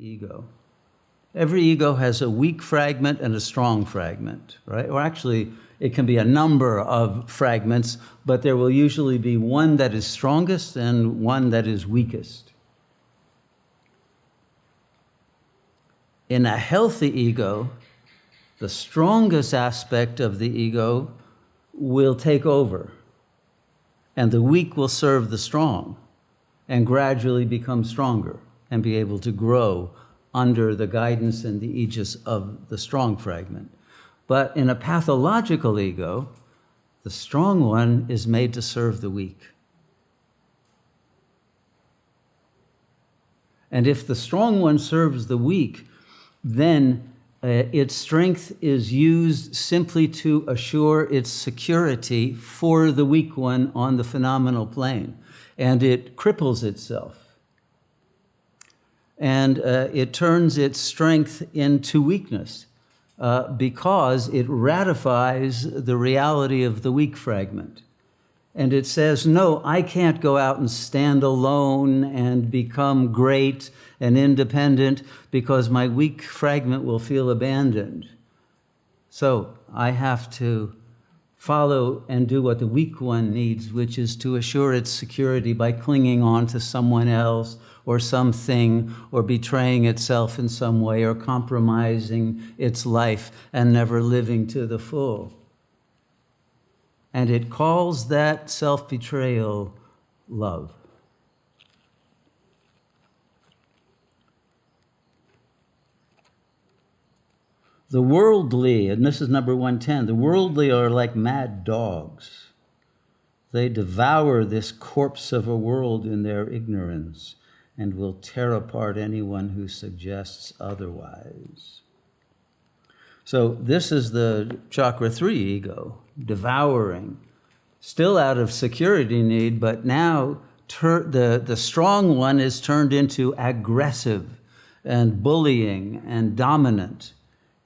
ego. Every ego has a weak fragment and a strong fragment, right? Or actually, it can be a number of fragments, but there will usually be one that is strongest and one that is weakest. In a healthy ego, the strongest aspect of the ego will take over, and the weak will serve the strong and gradually become stronger and be able to grow under the guidance and the aegis of the strong fragment. But in a pathological ego, the strong one is made to serve the weak. And if the strong one serves the weak, then its strength is used simply to assure its security for the weak one on the phenomenal plane. And it cripples itself. And it turns its strength into weakness because it ratifies the reality of the weak fragment. And it says, no, I can't go out and stand alone and become great and independent because my weak fragment will feel abandoned. So I have to follow and do what the weak one needs, which is to assure its security by clinging on to someone else or something, or betraying itself in some way, or compromising its life and never living to the full. And it calls that self-betrayal love. The worldly, and this is number 110, the worldly are like mad dogs. They devour this corpse of a world in their ignorance and will tear apart anyone who suggests otherwise. So this is the chakra 3 ego, devouring, still out of security need, but now the strong one is turned into aggressive and bullying and dominant.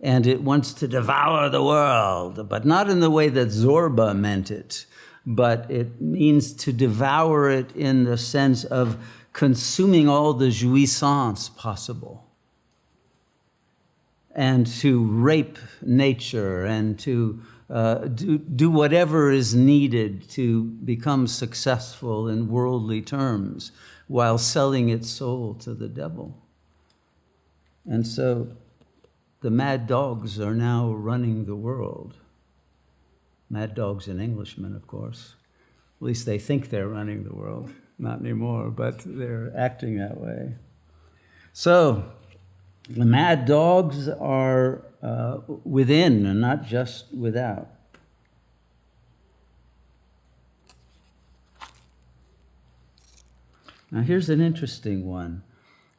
And it wants to devour the world, but not in the way that Zorba meant it, but it means to devour it in the sense of consuming all the jouissance possible, and to rape nature, and to do whatever is needed to become successful in worldly terms while selling its soul to the devil. And so the mad dogs are now running the world. Mad dogs and Englishmen, of course. At least they think they're running the world. Not anymore, but they're acting that way. So the mad dogs are within and not just without. Now here's an interesting one,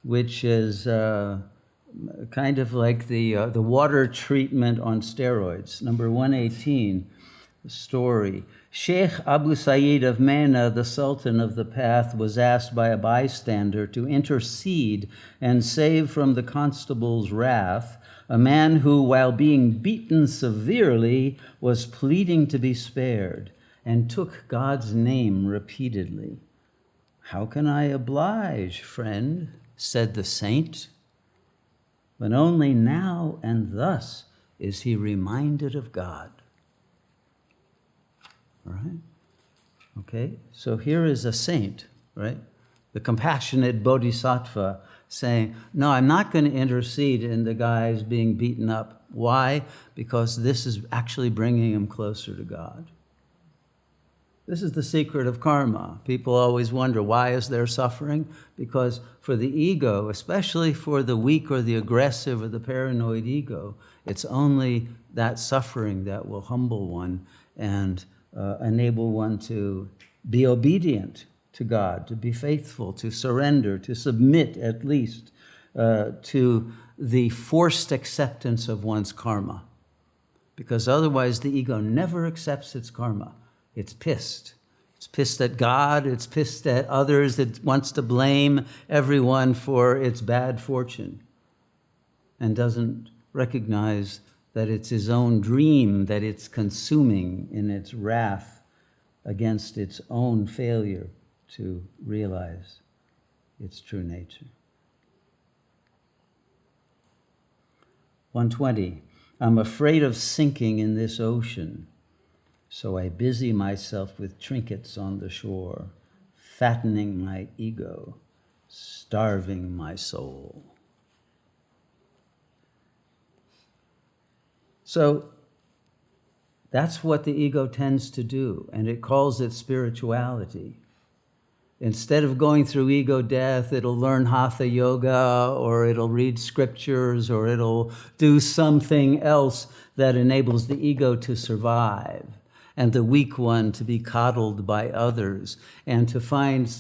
which is kind of like the water treatment on steroids. Number 118, the story. Sheikh Abu Sa'id of Mena, the Sultan of the Path, was asked by a bystander to intercede and save from the constable's wrath a man who, while being beaten severely, was pleading to be spared and took God's name repeatedly. "How can I oblige, friend?" said the saint. But only now and thus is he reminded of God. All right? Okay, so here is a saint, right? The compassionate bodhisattva saying, no, I'm not going to intercede in the guys being beaten up. Why? Because this is actually bringing him closer to God. This is the secret of karma. People always wonder, why is there suffering? Because for the ego, especially for the weak or the aggressive or the paranoid ego, it's only that suffering that will humble one and enable one to be obedient to God, to be faithful, to surrender, to submit at least to the forced acceptance of one's karma. Because otherwise the ego never accepts its karma. It's pissed. It's pissed at God. It's pissed at others. It wants to blame everyone for its bad fortune and doesn't recognize that it's his own dream that it's consuming in its wrath against its own failure to realize its true nature. 120. I'm afraid of sinking in this ocean, so I busy myself with trinkets on the shore, fattening my ego, starving my soul. So that's what the ego tends to do, and it calls it spirituality. Instead of going through ego death, it'll learn hatha yoga, or it'll read scriptures, or it'll do something else that enables the ego to survive and the weak one to be coddled by others, and to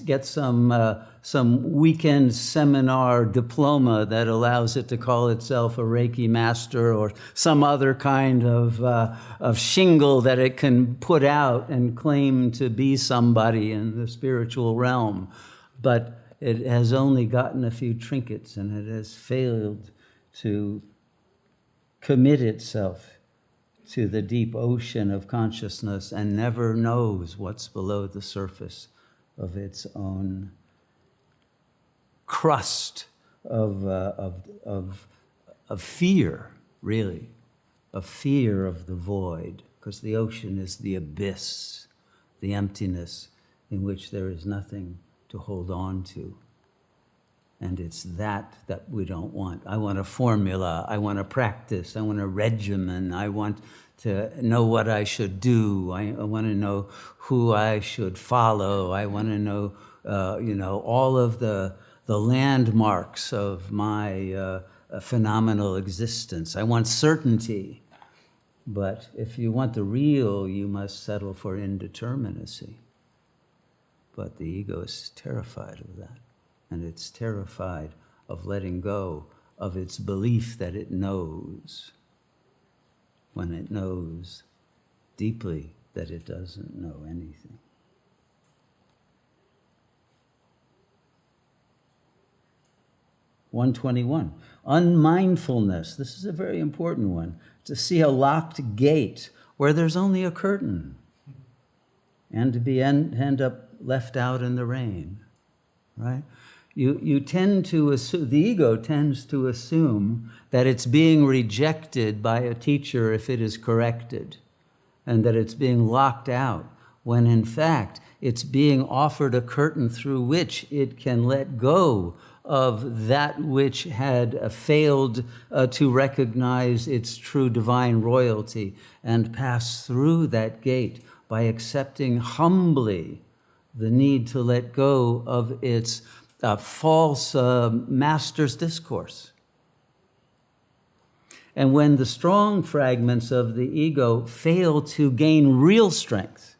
get some weekend seminar diploma that allows it to call itself a Reiki master, or some other kind of shingle that it can put out and claim to be somebody in the spiritual realm. But it has only gotten a few trinkets, and it has failed to commit itself to the deep ocean of consciousness, and never knows what's below the surface of its own crust of fear, really, of fear of the void, because the ocean is the abyss, the emptiness in which there is nothing to hold on to. And it's that we don't want. I want a formula. I want a practice. I want a regimen. I want to know what I should do. I want to know who I should follow. I want to know, all of the landmarks of my phenomenal existence. I want certainty. But if you want the real, you must settle for indeterminacy. But the ego is terrified of that. And it's terrified of letting go of its belief that it knows, when it knows deeply that it doesn't know anything. (121) Unmindfulness. This is a very important one. To see a locked gate where there's only a curtain, and to end up left out in the rain, right? You tend to assume, the ego tends to assume that it's being rejected by a teacher if it is corrected, and that it's being locked out, when in fact it's being offered a curtain through which it can let go of that which had failed to recognize its true divine royalty, and pass through that gate by accepting humbly the need to let go of its false master's discourse. And when the strong fragments of the ego fail to gain real strength,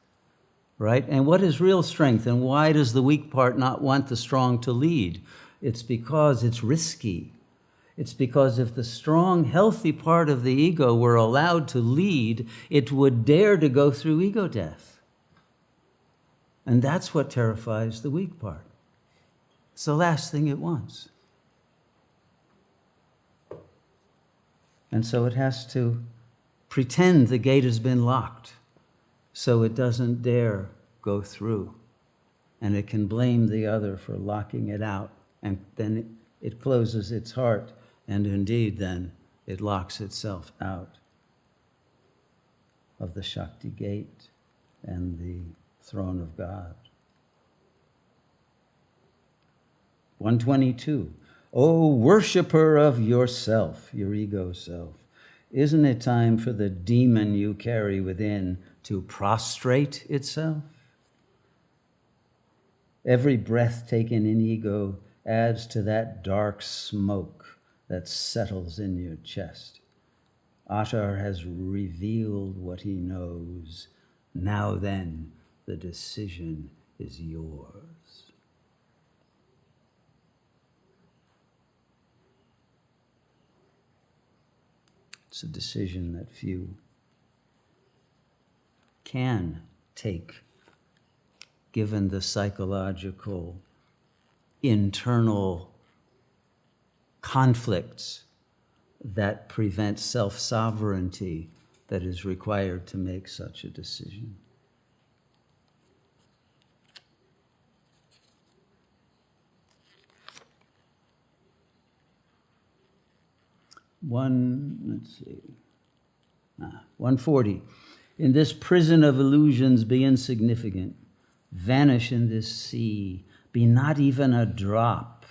right? And what is real strength? And why does the weak part not want the strong to lead? It's because it's risky. It's because if the strong, healthy part of the ego were allowed to lead, it would dare to go through ego death. And that's what terrifies the weak part. It's the last thing it wants. And so it has to pretend the gate has been locked, so it doesn't dare go through. And it can blame the other for locking it out. And then it closes its heart, and indeed then it locks itself out of the Shakti gate and the throne of God. 122. O worshipper of yourself, your ego self, isn't it time for the demon you carry within to prostrate itself? Every breath taken in ego adds to that dark smoke that settles in your chest. Attar has revealed what he knows. Now then, the decision is yours. It's a decision that few can take, given the psychological internal conflicts that prevent self-sovereignty that is required to make such a decision. 140. In this prison of illusions, be insignificant. Vanish in this sea. Be not even a drop.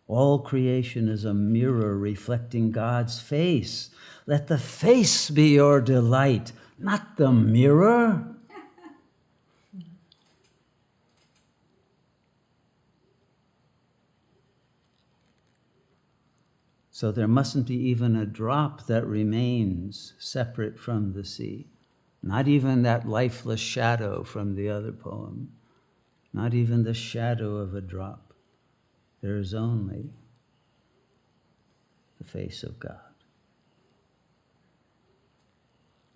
All creation is a mirror reflecting God's face. Let the face be your delight, not the mirror. So there mustn't be even a drop that remains separate from the sea. Not even that lifeless shadow from the other poem. Not even the shadow of a drop. There is only the face of God.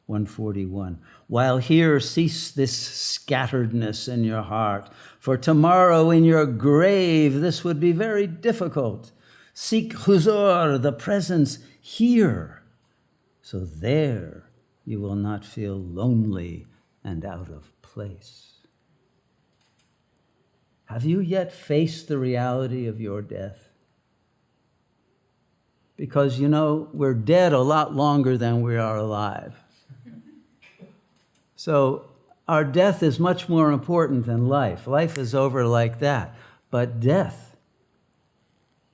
141. While here, cease this scatteredness in your heart, for tomorrow in your grave this would be very difficult. Seek huzur, the presence, here, so there you will not feel lonely and out of place. Have you yet faced the reality of your death? Because, you know, we're dead a lot longer than we are alive. So our death is much more important than life. Life is over like that. But death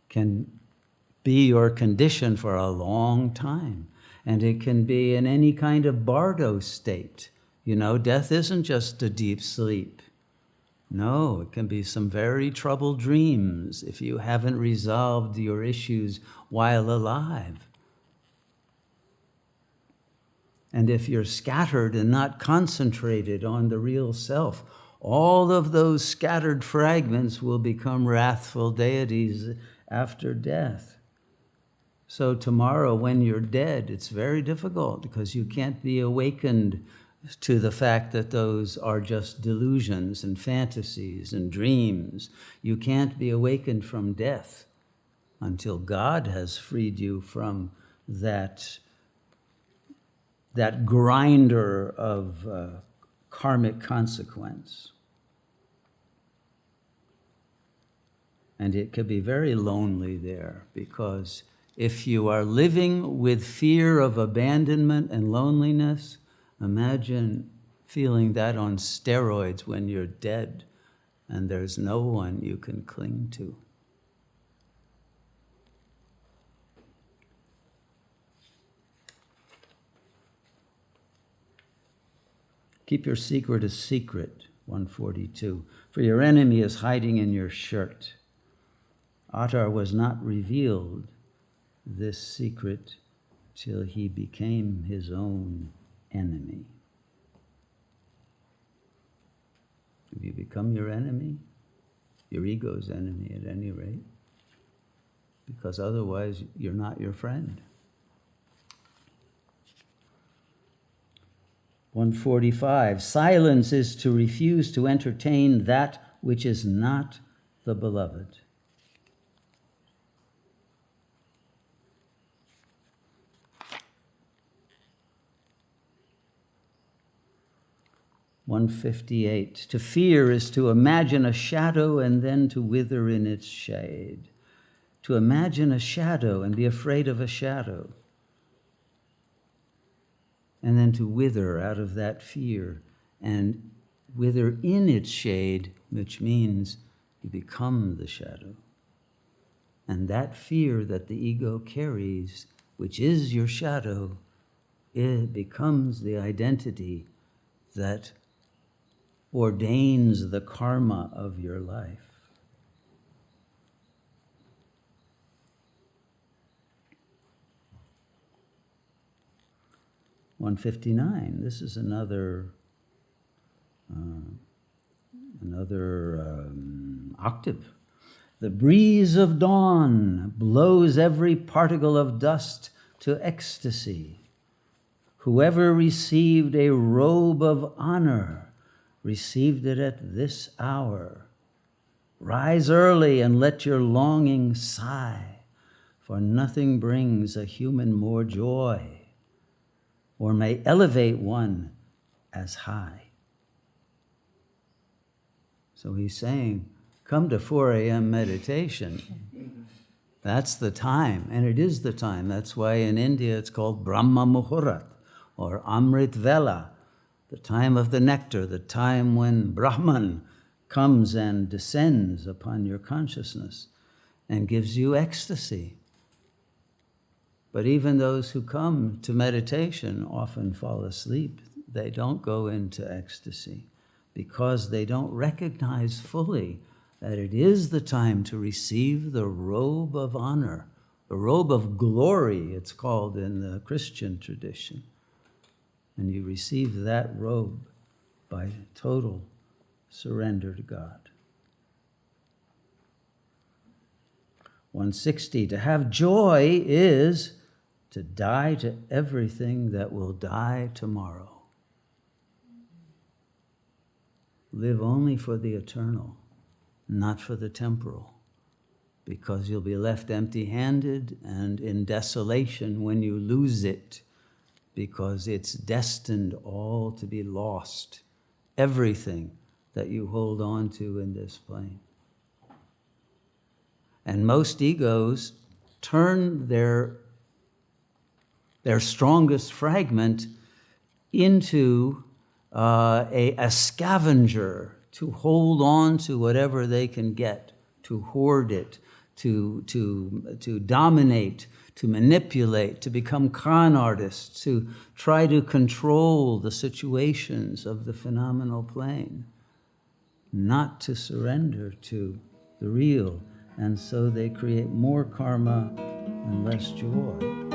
can be your condition for a long time. And it can be in any kind of bardo state. You know, death isn't just a deep sleep. No, it can be some very troubled dreams if you haven't resolved your issues while alive. And if you're scattered and not concentrated on the real self, all of those scattered fragments will become wrathful deities after death. So tomorrow when you're dead, it's very difficult because you can't be awakened to the fact that those are just delusions and fantasies and dreams. You can't be awakened from death until God has freed you from that grinder of karmic consequence. And it could be very lonely there, because if you are living with fear of abandonment and loneliness, imagine feeling that on steroids when you're dead and there's no one you can cling to. Keep your secret a secret, 142, for your enemy is hiding in your shirt. Attar was not revealed this secret till he became his own enemy. Have you become your enemy? Your ego's enemy at any rate. Because otherwise you're not your friend. 145, silence is to refuse to entertain that which is not the beloved. (158) To fear is to imagine a shadow and then to wither in its shade. To imagine a shadow and be afraid of a shadow, and then to wither out of that fear and wither in its shade, which means you become the shadow. And that fear that the ego carries, which is your shadow, it becomes the identity that ordains the karma of your life. (159). This is another octave. The breeze of dawn blows every particle of dust to ecstasy. Whoever received a robe of honor received it at this hour. Rise early and let your longing sigh, for nothing brings a human more joy, or may elevate one as high. So he's saying, come to 4 a.m. meditation That's the time, and it is the time. That's why in India it's called Brahma Muhurat, or Amrit Vela, the time of the nectar, the time when Brahman comes and descends upon your consciousness and gives you ecstasy. But even those who come to meditation often fall asleep. They don't go into ecstasy because they don't recognize fully that it is the time to receive the robe of honor, the robe of glory, it's called in the Christian tradition. And you receive that robe by total surrender to God. 160, to have joy is to die to everything that will die tomorrow. Live only for the eternal, not for the temporal, because you'll be left empty-handed and in desolation when you lose it, because it's destined all to be lost, everything that you hold on to in this plane. And most egos turn their strongest fragment into a scavenger to hold on to whatever they can get, to hoard it, to dominate, to manipulate, to become con artists, to try to control the situations of the phenomenal plane, not to surrender to the real. And so they create more karma and less joy.